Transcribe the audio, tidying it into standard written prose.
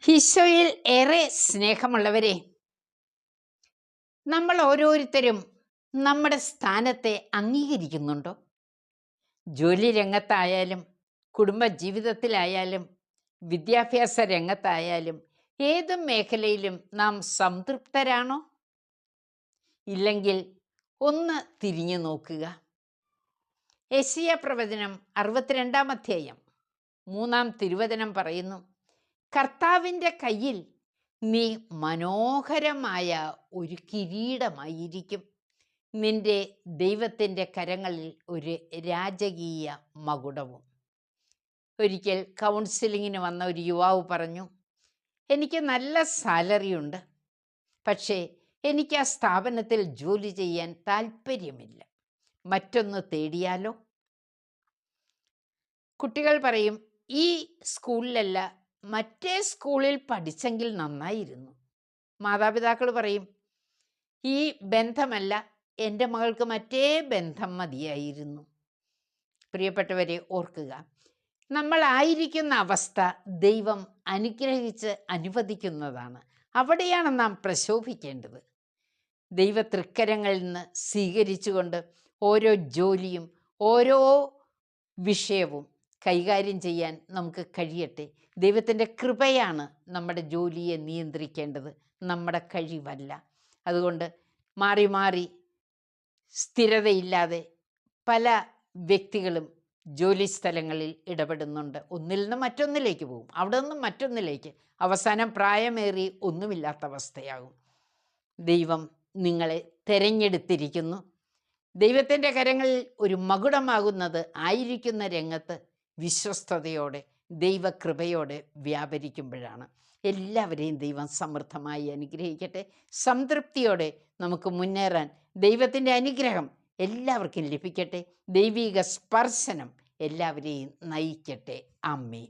ഈശോയിൽ ഏറെ സ്നേഹമുള്ളവരെ, നമ്മൾ ഓരോരുത്തരും നമ്മുടെ സ്ഥാനത്തെ അംഗീകരിക്കുന്നുണ്ടോ? ജോലി രംഗത്തായാലും കുടുംബജീവിതത്തിലായാലും വിദ്യാഭ്യാസ രംഗത്തായാലും ഏത് മേഖലയിലും നാം സംതൃപ്തരാണോ? ഇല്ലെങ്കിൽ ഒന്ന് തിരിഞ്ഞു നോക്കുക. യെശയ്യാ പ്രവചനം 62-ാം അധ്യായം 3-ാം തിരുവചനം പറയുന്നു, കർത്താവിൻ്റെ കയ്യിൽ നീ മനോഹരമായ ഒരു കിരീടമായിരിക്കും, നിന്റെ ദൈവത്തിൻ്റെ കരങ്ങളിൽ ഒരു രാജകീയ മകുടവും. ഒരിക്കൽ കൗൺസിലിങ്ങിന് വന്ന ഒരു യുവാവ് പറഞ്ഞു, എനിക്ക് നല്ല സാലറിയുണ്ട്, പക്ഷേ എനിക്ക് ആ സ്ഥാപനത്തിൽ ജോലി ചെയ്യാൻ താല്പര്യമില്ല, മറ്റൊന്ന് തേടിയാലോ? കുട്ടികൾ പറയും, ഈ സ്കൂളിലല്ല മറ്റേ സ്കൂളിൽ പഠിച്ചെങ്കിൽ നന്നായിരുന്നു. മാതാപിതാക്കൾ പറയും, ഈ ബന്ധമല്ല, എൻ്റെ മകൾക്ക് മറ്റേ ബന്ധം മതിയായിരുന്നു. പ്രിയപ്പെട്ടവരെ, ഓർക്കുക, നമ്മളായിരിക്കുന്ന അവസ്ഥ ദൈവം അനുഗ്രഹിച്ച് അനുവദിക്കുന്നതാണ്. അവിടെയാണ് നാം പ്രശോഭിക്കേണ്ടത്. ദൈവ തൃക്കരങ്ങളിൽ നിന്ന് സ്വീകരിച്ചുകൊണ്ട് ഓരോ ജോലിയും ഓരോ വിഷയവും കൈകാര്യം ചെയ്യാൻ നമുക്ക് കഴിയട്ടെ. ദൈവത്തിൻ്റെ കൃപയാണ് നമ്മുടെ ജോലിയെ നിയന്ത്രിക്കേണ്ടത്, നമ്മുടെ കഴിവല്ല. അതുകൊണ്ട് മാറി മാറി സ്ഥിരതയില്ലാതെ പല വ്യക്തികളും ജോലി സ്ഥലങ്ങളിൽ ഇടപെടുന്നുണ്ട്. ഒന്നിൽ നിന്ന് മറ്റൊന്നിലേക്ക് പോകും, അവിടെ നിന്നും മറ്റൊന്നിലേക്ക്, അവസാനം പ്രായമേറി ഒന്നുമില്ലാത്ത അവസ്ഥയാകും. ദൈവം നിങ്ങളെ തിരഞ്ഞെടുത്തിരിക്കുന്നു. ദൈവത്തിൻ്റെ കരങ്ങളിൽ ഒരു മകുടമാകുന്നത് ആയിരിക്കുന്ന രംഗത്ത് വിശ്വസ്തയോടെ ദൈവകൃപയോടെ വ്യാപരിക്കുമ്പോഴാണ്. എല്ലാവരെയും ദൈവം സമൃദ്ധമായി അനുഗ്രഹിക്കട്ടെ. സംതൃപ്തിയോടെ നമുക്ക് മുന്നേറാൻ ദൈവത്തിൻ്റെ അനുഗ്രഹം എല്ലാവർക്കും ലഭിക്കട്ടെ. ദൈവിക സ്പർശനം എല്ലാവരെയും നയിക്കട്ടെ. ആമേൻ.